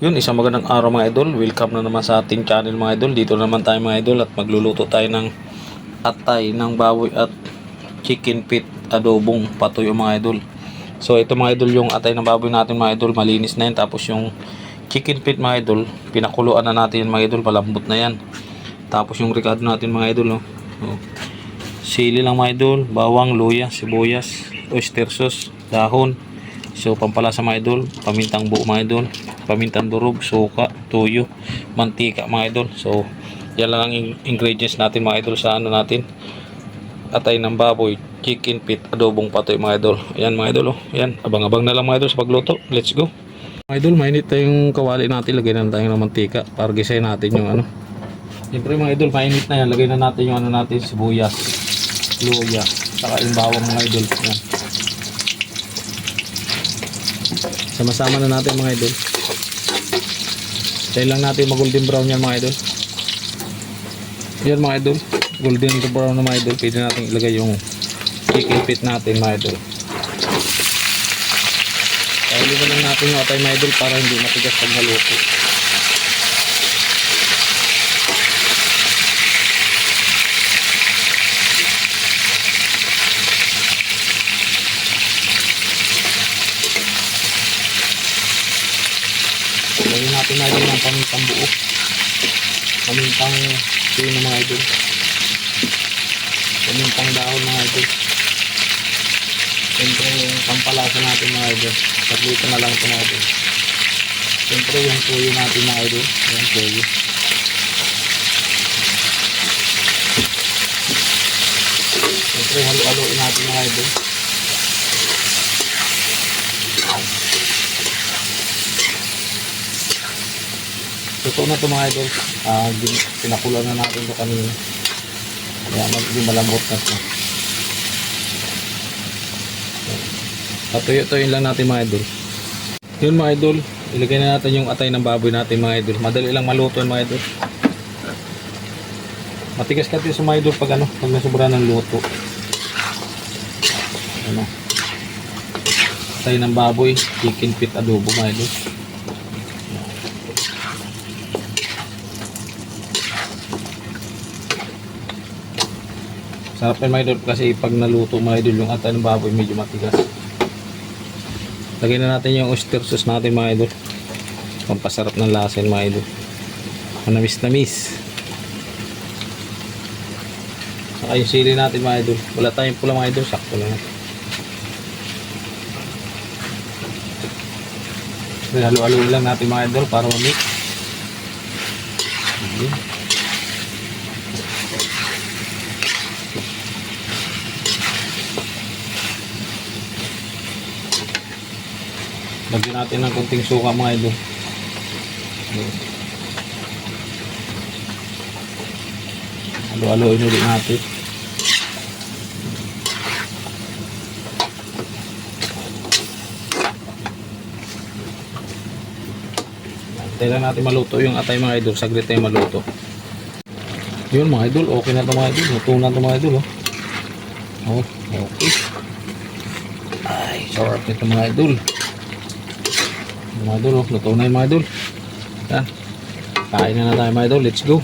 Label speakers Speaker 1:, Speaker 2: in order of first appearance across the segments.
Speaker 1: Yun, isang magandang araw mga idol. Welcome na naman sa ating channel mga idol. Dito naman tayo mga idol at magluluto tayo ng atay ng baboy at chicken feet adobong patoy mga idol. So ito mga idol yung atay ng baboy natin mga idol. Malinis na yan. Tapos yung chicken feet mga idol, pinakuluan na natin yan mga idol. Malambot na yan. Tapos yung ricado natin mga idol. Sili lang mga idol. Bawang, luya, sibuyas, oyster sauce, dahon. So pampalasa mga idol, pamintang buo mga idol, pamintang durog, suka, tuyo, mantika mga idol. So yan lang ang ingredients natin mga idol sa ano natin, atay ng baboy, chicken feet, adobong patoy mga idol. Ayan mga idol, ayan, abang-abang na lang mga idol sa pagluto. Let's go mga idol. Mainit tayong kawali natin, lagyan na tayo ng mantika para gisayin natin yung ano. Siyempre mga idol, mainit na yan, lagyan na natin yung ano natin, sibuyas, luya, saka yung bawang mga idol. Ayan. Sama-sama na natin mga idol. Tayo lang natin mag-golden brown yan mga idol. Yan mga idol, golden brown na mga idol. Pwede natin ilagay yung chicken feet natin mga idol. Pauli lang natin yung atay mga idol para hindi matigas pag naluto. Lagyan natin mga idol ng pamintang buo, pamintang tuyo mga idol, pamintang dahon mga idol. Siyempre yung pampalasa natin mga idol, saglito na lang ito mga idol. Siyempre yung tuyo natin mga idol, yung tuyo. Siyempre halo-haloin natin mga idol. Totoo na ito mga idol. Pinakulan na natin ito kanina. Kaya magiging malambot na ito. Patuyo-tuyo lang natin mga idol. Yun mga idol, ilagay na natin yung atay ng baboy natin mga idol. Madali lang maluto mga idol. Matigas kasi sa mga idol pag ano, pag nasobra ng luto. Ano? Atay ng baboy, chicken feet adobo mga idol. Sarap yan mga idol kasi pag naluto mga idol yung atay ng baboy medyo matigas. Lagyan na natin yung oyster sauce natin mga idol. Pampasarap ng lasa yan mga idol. Manamis-namis. Saka yung sili natin mga idol. Wala tayong pula mga idol. Sakto lang. Halo-halo lang natin mga idol para ma-mix. Lagyan natin ng konting suka mga idol. Halo-haloin ulit natin. Hintay lang natin maluto yung atay mga idol. Saglit tayo maluto. Yun mga idol, okay na ito mga idol. Luto na ito mga idol. Oh, okay. Ay, sarap nito mga idol. Mga idol, luto na yung mga idol. Yan. Kain na tayo mga idol. Let's go.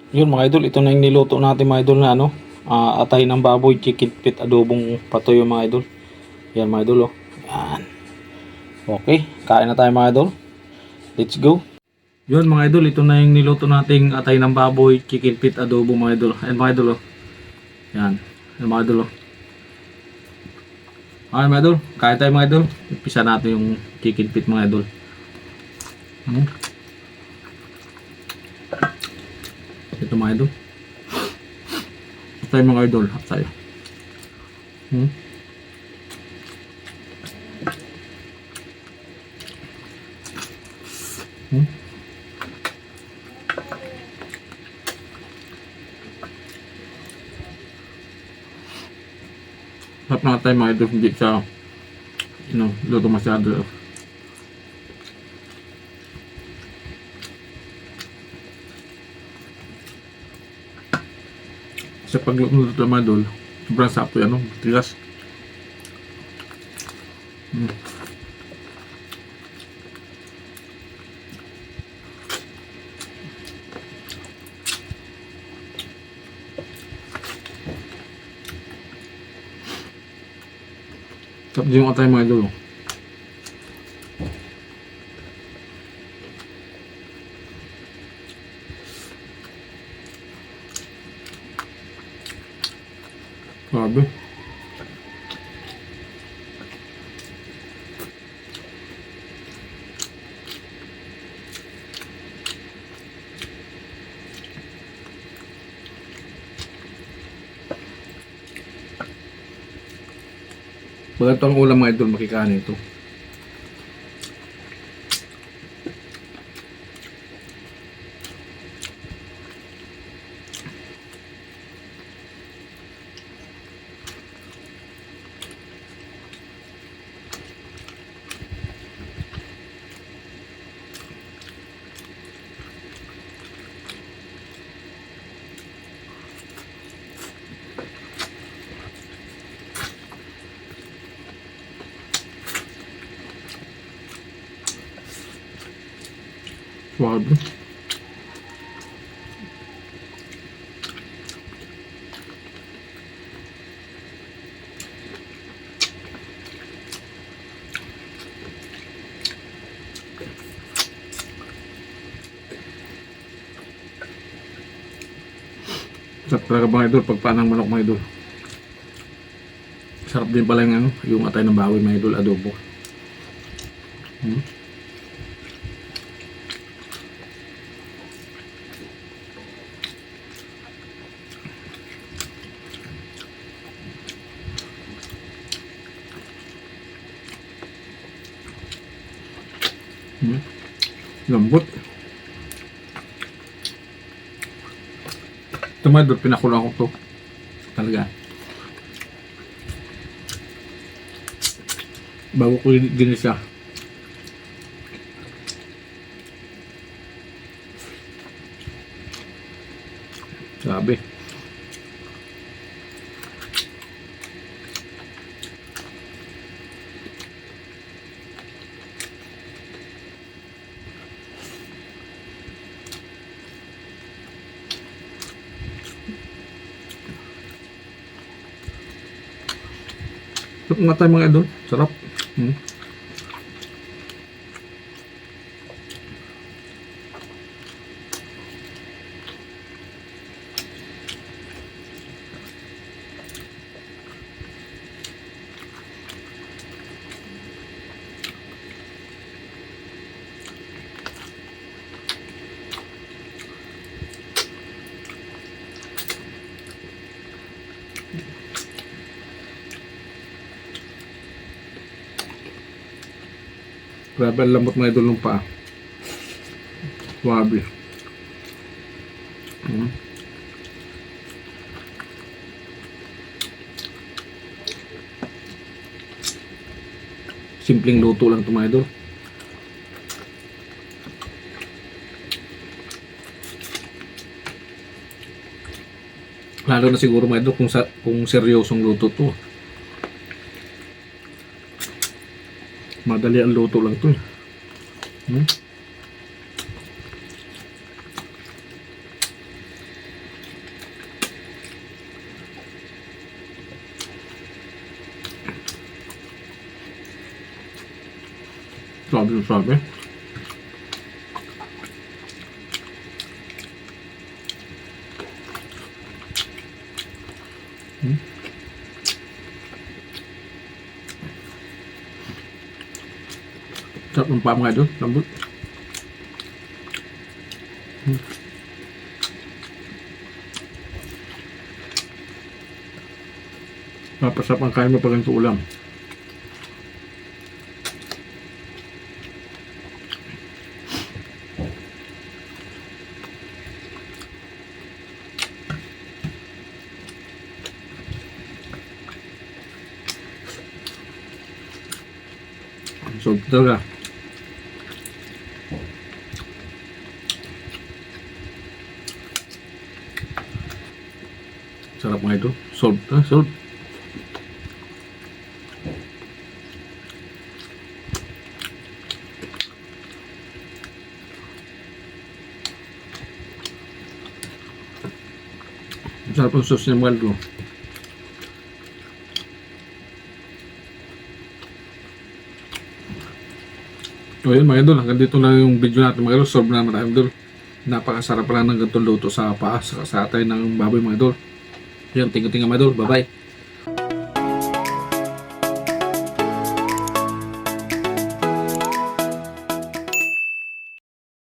Speaker 1: Yun mga idol, ito na yung niluto natin mga idol na ano, atay ng baboy, chicken feet, adobong patoy mga idol. Yan mga idol oh. Yan. Okay, kain na tayo mga idol. Let's go. Yun mga idol, ito na yung niluto nating atay ng baboy, chicken feet, adobo mga idol. Ayan mga idol oh. Yan. Ayan mga idol oh. Okay mga idol, kain tayo mga idol. Umpisa natin yung chicken feet mga idol. Ito mga idol. Atay mga idol, atay. Sarap na atay mga idol, hindi siya luto masyado.
Speaker 2: Sa pagluto ng mga idol, sobrang sakto yan, no? Tigas. Sarap din yung atay mga idol. Oh. Grabe. Baga ito ang ulam mga idol, makikain ito. Suwabe. Sarap talaga mga idol, pagpanang manok mga idol. Sarap din pala yung, yung atay ng baboy mga idol, adobo. Lambot. Ito mga idol, pinakulang ko to. Talaga. Bago ko ginisa. Sabi. Sarap nga tayo mga idol. Sarap. Grabe ang lambot mga idol ng paa. Wabi. Simpleng luto lang ito mga idol. Lalo na siguro mga idol kung seryosong luto to. Madali ang luto lang to. Sabi. Sarap ng paa mga idol, lambot. Napasarap ang kain mo pag ganito ulam. So, talaga. Sarap mga idol. Solve. Solve. Sarap ang sauce niya mga idol. So yun mga idol, hanggang dito na yung video natin mga idol. Solve na naman tayo mga idol. Napakasarap pala ng ganitong luto sa paa, sa atay ng baboy mga idol. Yan, tingin-tingin mga idol. Bye-bye.